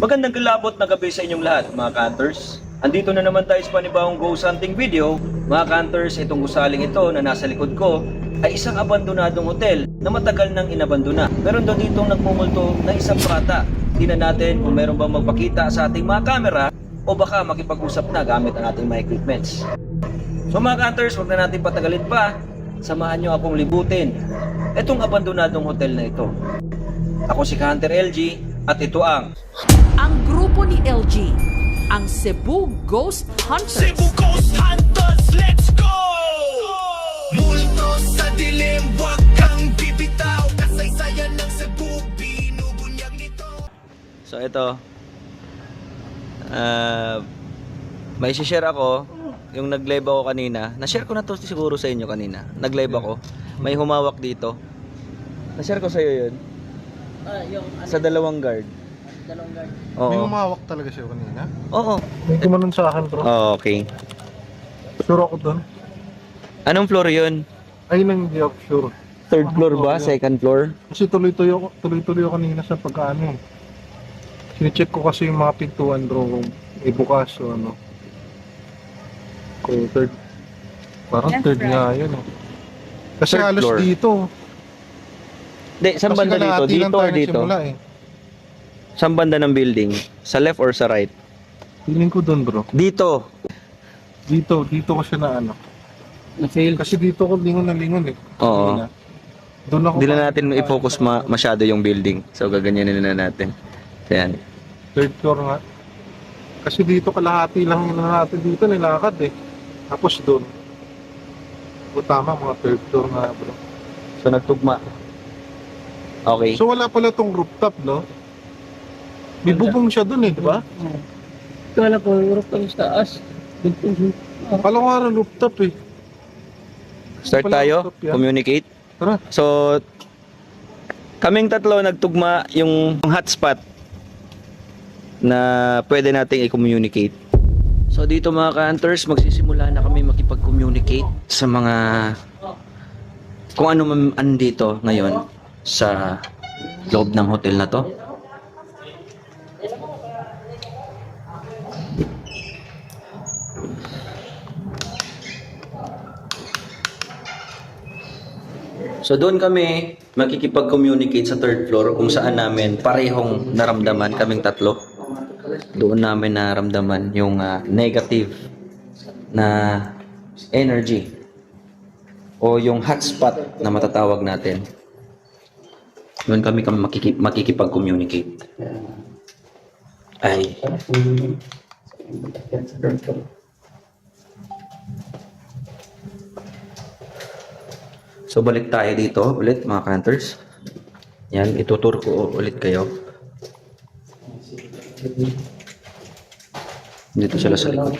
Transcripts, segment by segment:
Magandang galabot na gabi sa inyong lahat mga Kanters. Andito na naman tayo sa panibawang ghost hunting video. Mga Kanters, itong gusaling ito na nasa likod ko ay isang abandonadong hotel na matagal nang inabandona. Meron daw ditong nagmumulto na isang bata. Tingnan natin kung meron bang magpakita sa ating mga camera o baka makipag-usap na gamit ang ating mga equipments. So mga Kanters, huwag na natin patagalin pa. Samahan nyo akong libutin itong abandonadong hotel na ito. Ako si Hunter LG at ito ang grupo ni LG, ang Cebu Ghost Hunters. Cebu Ghost Hunters, let's go! Multo sa dilim, wag kang bibitaw. Kasaysayan ng Cebu, binubunyag nito. So ito, may share ako yung nag-live ako kanina. Na-share ko na to siguro sa inyo kanina. Nag-live ako. May humawak dito. Na-share ko sa iyo yun. Sa dalawang guard. Oo. May umawak talaga siya kanina? Oo. May kumanon sa akin, bro. Oh, okay. Sure ako doon. Anong floor yun? Ay, hindi ako sure. Third floor ba? Second floor? Kasi tuloy-tuloy ako kanina sa pagkaano. Sine-check ko kasi yung mga pintuan, bro, kung may bukas o ano. Kung third. Parang third nga yun. Kasi Third halos floor. dito. Hindi, saan banda dito? kalahati lang Dito tayo or dito? nagsimula, eh. Saan banda ng building? Sa left or sa right? Feeling ko doon, bro. Dito. Dito ko siya na ano. Na-fail. Kasi dito ko lingon na lingon eh. Oo. Kanina. Doon ako. Hindi na natin i-focus masyado yung building. So, gaganyanin na natin. So, yan. Third floor nga. Kasi dito kalahati lang yung natin dito nilakad eh. Tapos doon. O tama, mga third floor nga, bro. So, nagtugma. Okay. So wala pala tong rooftop, no? May bubong siya doon eh, di ba? Kala ko, rooftop sa taas. Kala ko nga rooftop eh. Start Wala tayo. rooftop yan. Communicate. Tara. So, kaming tatlo nagtugma yung hotspot na pwede nating i-communicate. So, dito mga ka-hunters, magsisimula na kami makipag-communicate sa mga kung ano man andito ngayon sa loob ng hotel na to. So doon kami makikipag-communicate sa third floor kung saan namin parehong naramdaman kaming tatlo. Doon namin naramdaman yung negative na energy o yung hotspot na matatawag natin. Doon kami makikipag-communicate. Ay. So balik tayo dito ulit mga Kanters. Yan, itutur ko ulit kayo. Dito sila sa likod.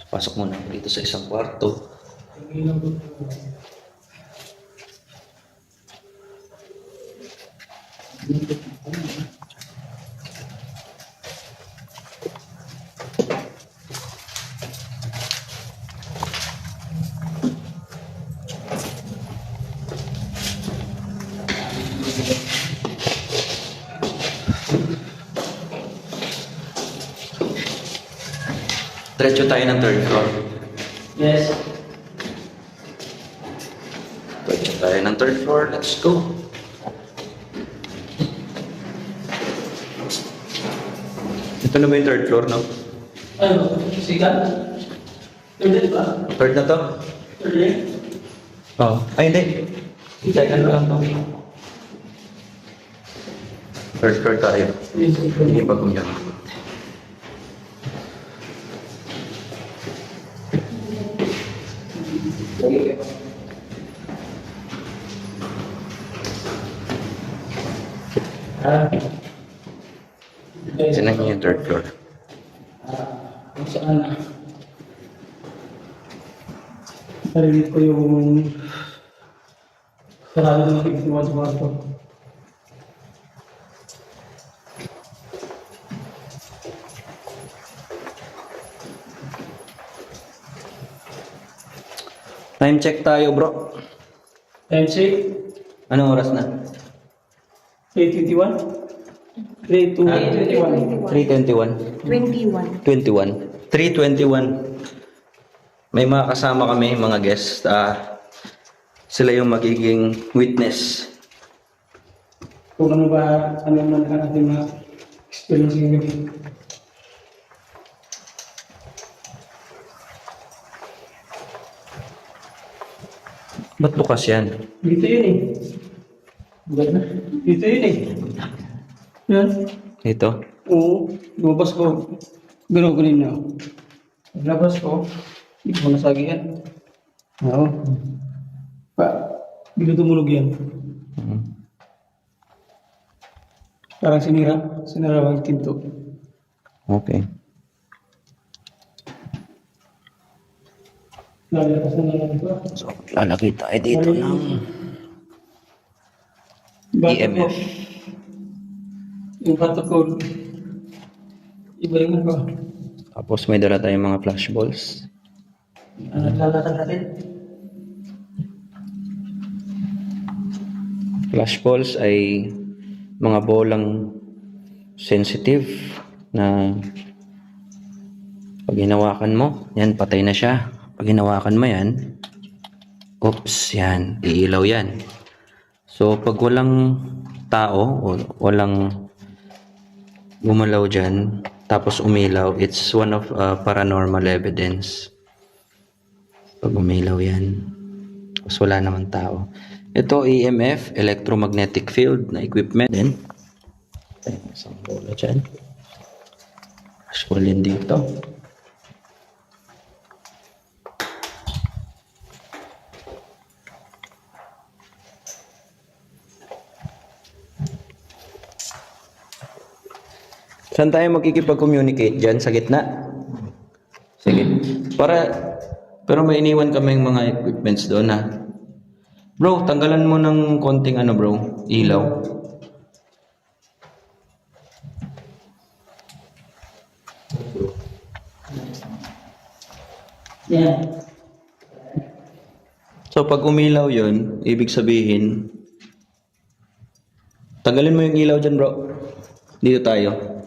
Pasok muna ako dito sa isang kwarto. Diretso tayo ng third floor. Yes. Diretso tayo ng third floor. Let's go. Ito na ba yung third floor, no? Ano? Sigat? Third ba? Third na to? Third? Oo. Ay, hindi. Second lang to. Third floor tayo. Hindi pa kung yan. Ito na yung third floor. Kung saan? Narinig ko yung sarado ng kibisiwan sa kwarto. Time check tayo, bro. Time check. Anong oras na? 3:21. 3:21. 3:21. 21. 21. 3:21. May mga kasama kami, mga guests. Sila yung magiging witness. Kung ano man ang ating mga experience ng gabi. Ba't bukas yan? Dito yun eh. Bugat na. Dito yun eh. Yan. Ito? Oo. Lumabas ko. Gano'n ko rin na. Paglabas ko, hindi ko nasagi yan. Oo. Bigla tumulog yan. Parang sinira. Sinira ang tinto. Okay. Lalakas na lang ito. So, lalagay tayo dito ng EMF. Yung protocol. Iba yung ano. Tapos may dala tayong mga flash balls. Ano lalakad natin? Flash balls ay mga bolang sensitive na pag hinawakan mo, yan, patay na siya. Pag hinawakan mo yan, oops, yan, iilaw yan. So, pag walang tao o walang gumalaw dyan, tapos umilaw, it's one of paranormal evidence. Pag umilaw yan, tapos wala naman tao. Ito, EMF, electromagnetic field na equipment. Then, tayo isang bola dyan. Ashwal yan dito. Saan tayo magkikipag-communicate dyan? Sa gitna? Sige. Pero may iniwan kaming mga equipments doon ha. Bro, tanggalan mo ng konting ano bro, ilaw. Yan. So pag umilaw yun, ibig sabihin, tanggalin mo yung ilaw dyan bro. Dito tayo.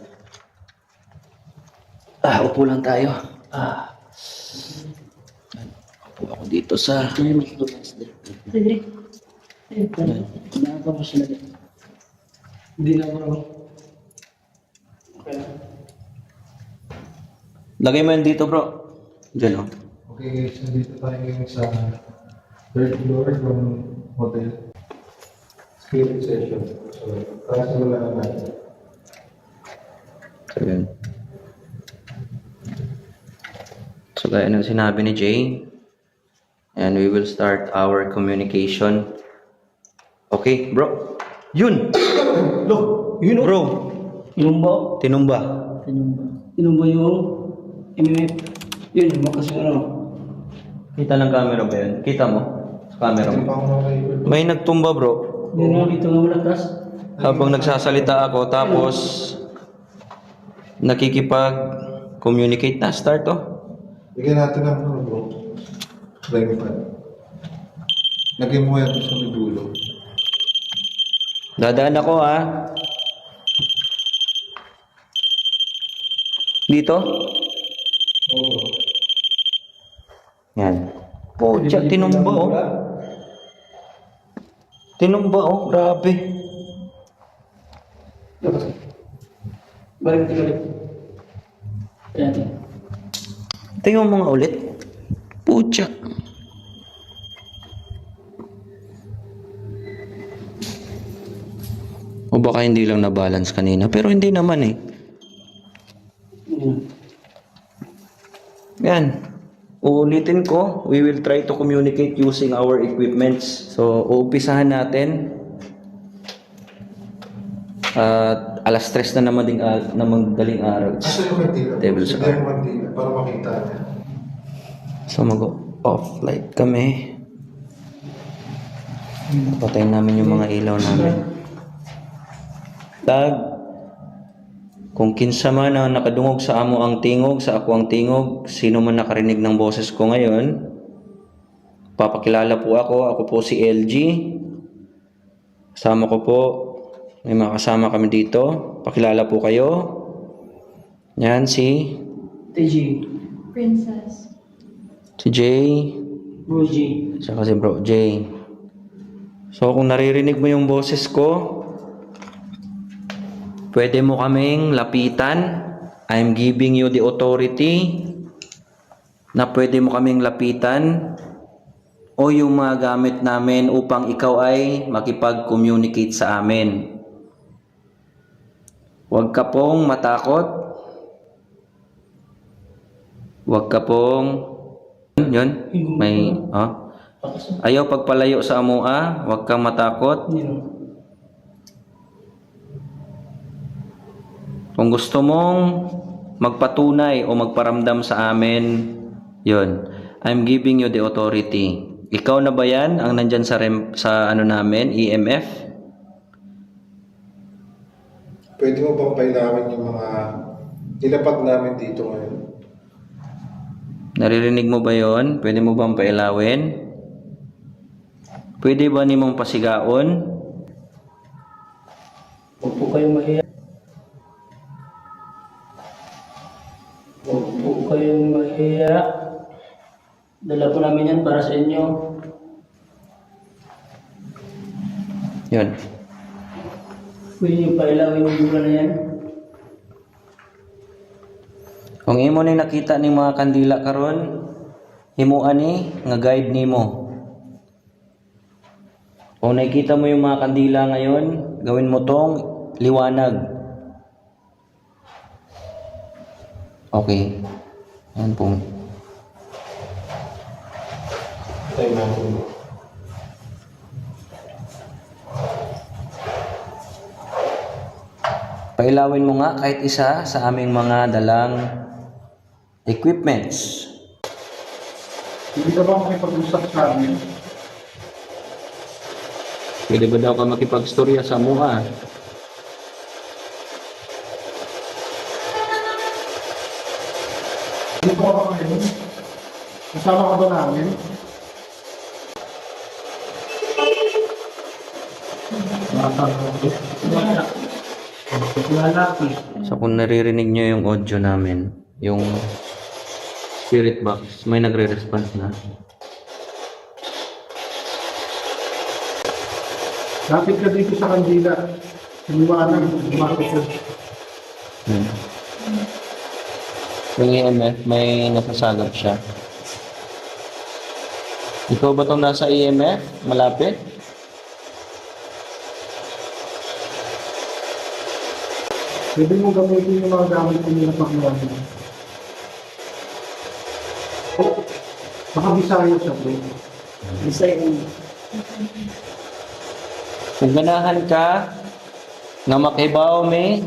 Upo lang tayo. Upo ako dito sa... Hindi na bro. Okay. Lagay mo yan dito bro. Diyan oh. Okay guys, nandito tayo ngayon sa third floor ng hotel. Spirit session. So, tara simulan na natin. So yun. So gaya ng sinabi ni Jay, and we will start our communication. Okay, bro. Yun! Look, yun Bro, Tinumba. tinumba. Tinumba yung MMF. Yun, makas yung ano. Kita ng camera ba yun? Kita mo? Sa camera Hindi mo? pa ako nakaibig. May nagtumba bro. Yun yung dito nga malakas. Habang nagsasalita ako, tapos nakikipag-communicate na. Start oh. Bigyan natin ng ano bro. Tripod. Lagyan mo yan sa may dulo. Dadaan ako ha. Dito? Oo. Yan. Oh, tinumba oh. Tinumba oh, grabe. Balik. Yan. Ito yung mga ulit. Pucha. O baka hindi lang na-balance kanina. Pero hindi naman eh. Yan. Uulitin ko. We will try to communicate using our equipments. So, uupisahan natin. At alas 3 na naman daling araw. Asa yung kantila? Tables Sige yung kantila para makita niya. So mag-off light kami. Patayin namin yung mga ilaw namin. Tag, kung kinsa man ang nakadungog sa amo ang tingog, sa ako ang tingog, sino man nakarinig ng boses ko ngayon, Papakilala po ako. Ako po si LG. Kasama ko po. May mga kasama kami dito. Pakilala po kayo. Yan si TG. Princess. si Jay. Ruji. Saka si Bro Jay. So kung naririnig mo yung boses ko, pwede mo kaming lapitan. I'm giving you the authority na pwede mo kaming lapitan o yung mga gamit namin upang ikaw ay makipag-communicate sa amin. Huwag ka pong matakot. Huwag ka pong yun, may ayaw pagpalayo sa amua, huwag kang matakot. Kung gusto mong magpatunay o magparamdam sa amin, yun, I'm giving you the authority. Ikaw na ba yan ang nandyan sa ano namin, EMF? Pwede mo bang pailawin yung mga nilapag namin dito ngayon? Naririnig mo ba yon? Pwede mo bang pailawin? Pwede ba nimong pasigaon? Huwag po kayong mahiya. Huwag po kayong mahiya. Dala po namin yan para sa inyo. Yun. Pwede niyo pailawin yung bulan na yan. Kung imo ni nakita ni mga kandila karon, himuan ni nga guide nimo. Kung nakikita mo yung mga kandila ngayon, gawin mo tong liwanag. Okay. Yan po. Tayo natin. Pailawin mo nga kahit isa sa aming mga dalang equipments. Hindi ka ba makipag-usap sa amin? Pwede ba daw ka makipagstorya sa mua? Dito ka ba ngayon? Kasama ka ba namin? Lalaki. So kung naririnig nyo yung audio namin, yung spirit box, may nagre-response na. Lapit ka dito sa kandila. Liwanag, lumapit ka. Yung EMF, may nasasagap siya. Ikaw ba itong nasa EMF? Malapit? Pwede mo gamitin yung mga gamit ko nila paglawan. Baka Bisaya siya, bro. Bisaya. Kung ganahan ka, nga makibaw may,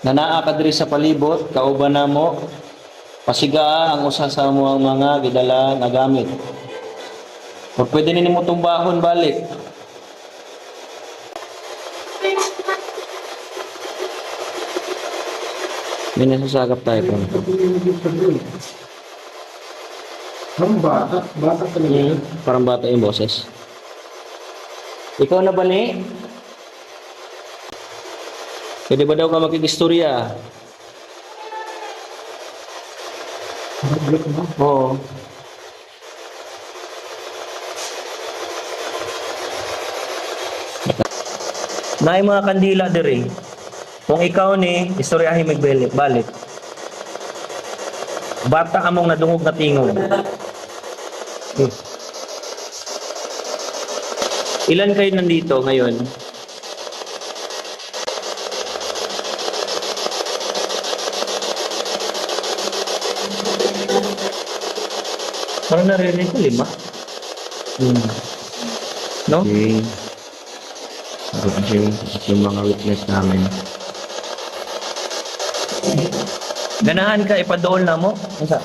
na naa ka diri sa palibot, kauban na mo, pasigaa ang usa sa mo ang mga gidala nga gamit. O pwede nimo tumbahon balik. May nasasagap tayo po. Ang bata. Bata talaga. Parang bata yung boses. Ikaw na ba ni? Pwede ba daw ka makikistorya? Oo. Naay mga kandila diri. Kung ikaw ni, istoryahin magbalik. Bata among nadungog na tingog. Ilan kayo nandito ngayon? Parang naririnig ko 5. No? Jay, yung mga witness namin. Ganahan ka, ipadool na mo? Isa?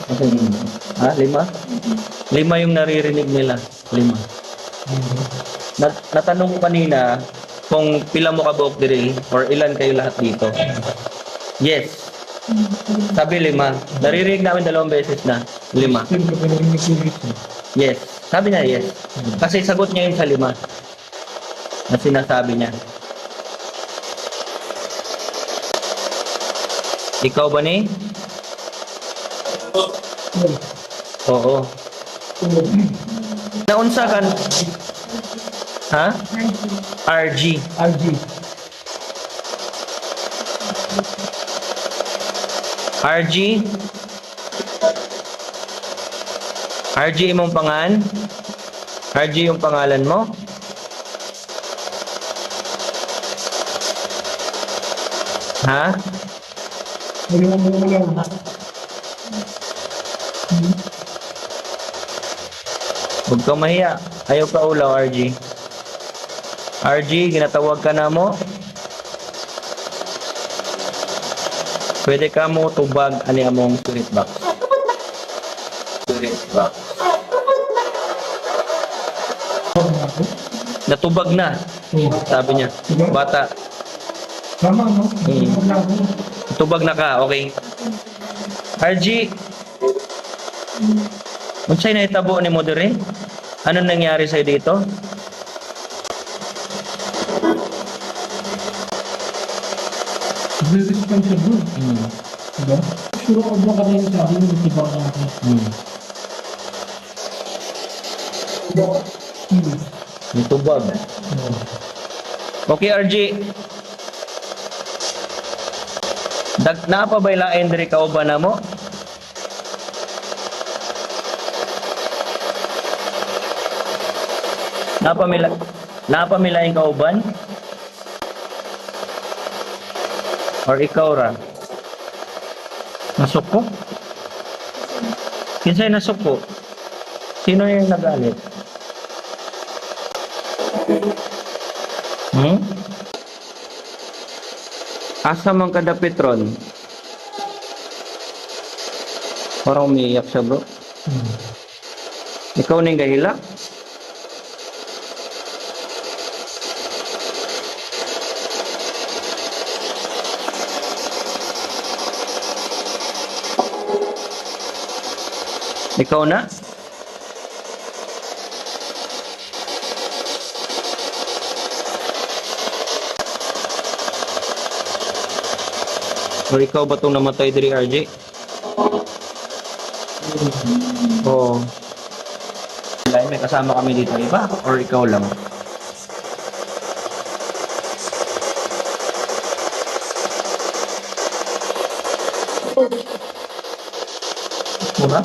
Ha? 5? 5 yung naririnig nila. 5. Natanong ko kanina kung pila mo ka buok diri or ilan kayo lahat dito. Yes. Sabi 5. Naririnig namin 2 beses na. 5. Yes. Sabi niya yes. Kasi sagot niya yun sa 5 na sinasabi niya. Ikaw ba ni? Oo. Naunsa kan? Ha? RG. RG. RG? RG imong pangan? RG yung pangalan mo? Ha? Huwag kang mahiya. Ayaw ka ulaw, RG. RG, ginatawag ka na mo. Pwede ka mo tubag ani among spirit box. Spirit box. Natubag na. Sabi niya. Bata. Tama, no? Tubag na ka, okay. RG, unsay na itabo ni mo dire? Ano nangyari sa'yo dito? Responsible. Diba? Sure ako ba kanina sabi mo, diba ka natin? Yung tubag. Okay, RG. Napabaylain diri ka uban na mo? Napamilain ka uban? Or ikaw ra? Nasuko? Kinsay nasuko? Sino yung nagalit? Asa man kada Petron? Parang umiiyak siya, bro. Ikaw na yung gahila? Ikaw na? O ikaw ba itong namatay diri, RJ? Oo. May kasama kami dito, iba? Or ikaw lang? Ura?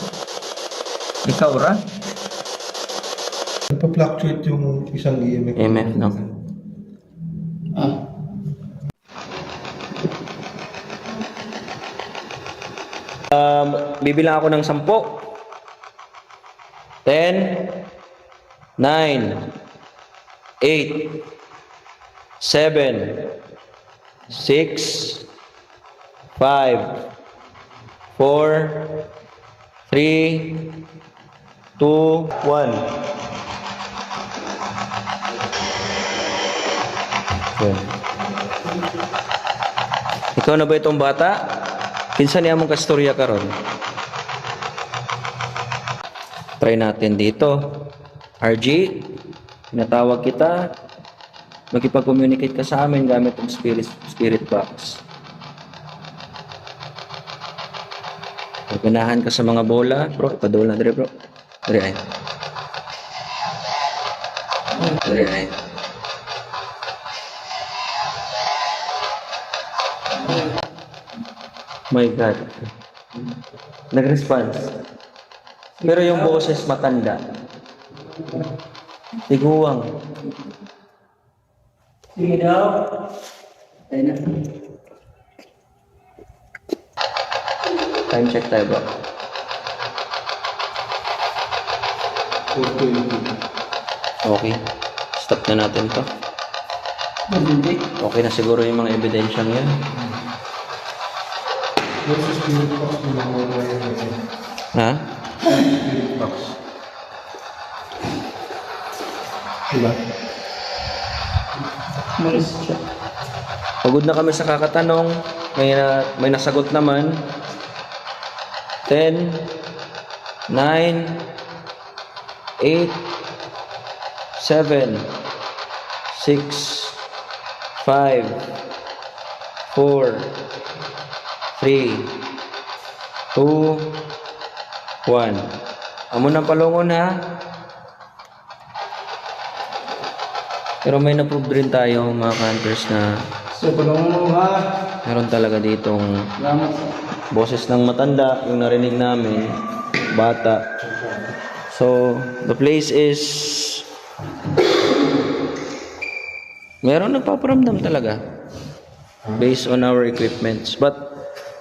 Ikaw ra? Nagpa-fluctuate yung isang EMF. MF, no? Bibilang ako ng 10. 10, 9, 8, 7, 6, 5, 4, 3, 2, 1. Ikaw na ba itong bata? Pinsan niya mong kastorya karon. Try natin dito. RG, pinatawag kita. Magkipag-communicate ka sa amin gamit ang spirit box. Pagpanahan ka sa mga bola. Bro, ipadol na dire, bro. Dire ay. Dire ay. My God. Nag-response. Pero yung boses matanda. Tiguwang. Sige daw. Tayo na. Time check tayo, bro. Okay. Stop na natin to. Hindi. Okay na siguro yung mga ebidensyang yan. Ha? Spirit box. Diba? Malis siya. Pagod na kami sa kakatanong. May nasagot naman. 10, 9, 8, 7, 6, 5, 4, 3, 2, 1. Amo ng palungon ha. Pero may na-prove rin tayo mga hunters na So, tulungan mo ha. meron talaga ditong Salamat sa... boses ng matanda, yung narinig namin, bata. So, the place is meron nagpaparamdam talaga based on our equipments. But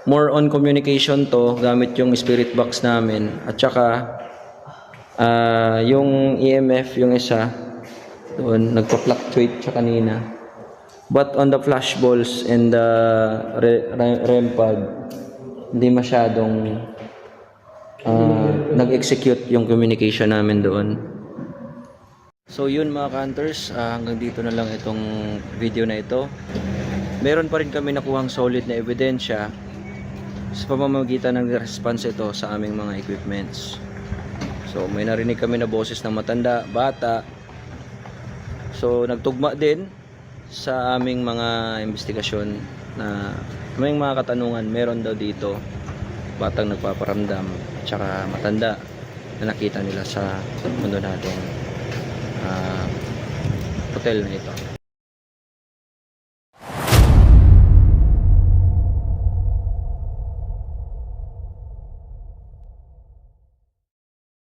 more on communication to, gamit yung spirit box namin. At saka, yung EMF, yung isa, doon, nagpa-fluctuate siya kanina. But on the flash balls and the REM pad, hindi masyadong nag-execute yung communication namin doon. So yun mga hunters, hanggang dito na lang itong video na ito. Meron pa rin kami nakuhang solid na ebidensya sa pamamagitan ng response ito sa aming mga equipments. So may narinig kami na boses ng matanda, bata. So nagtugma din sa aming mga investigasyon na may mga katanungan meron daw dito batang nagpaparamdam tsaka matanda na nakita nila sa mundo natin hotel na ito.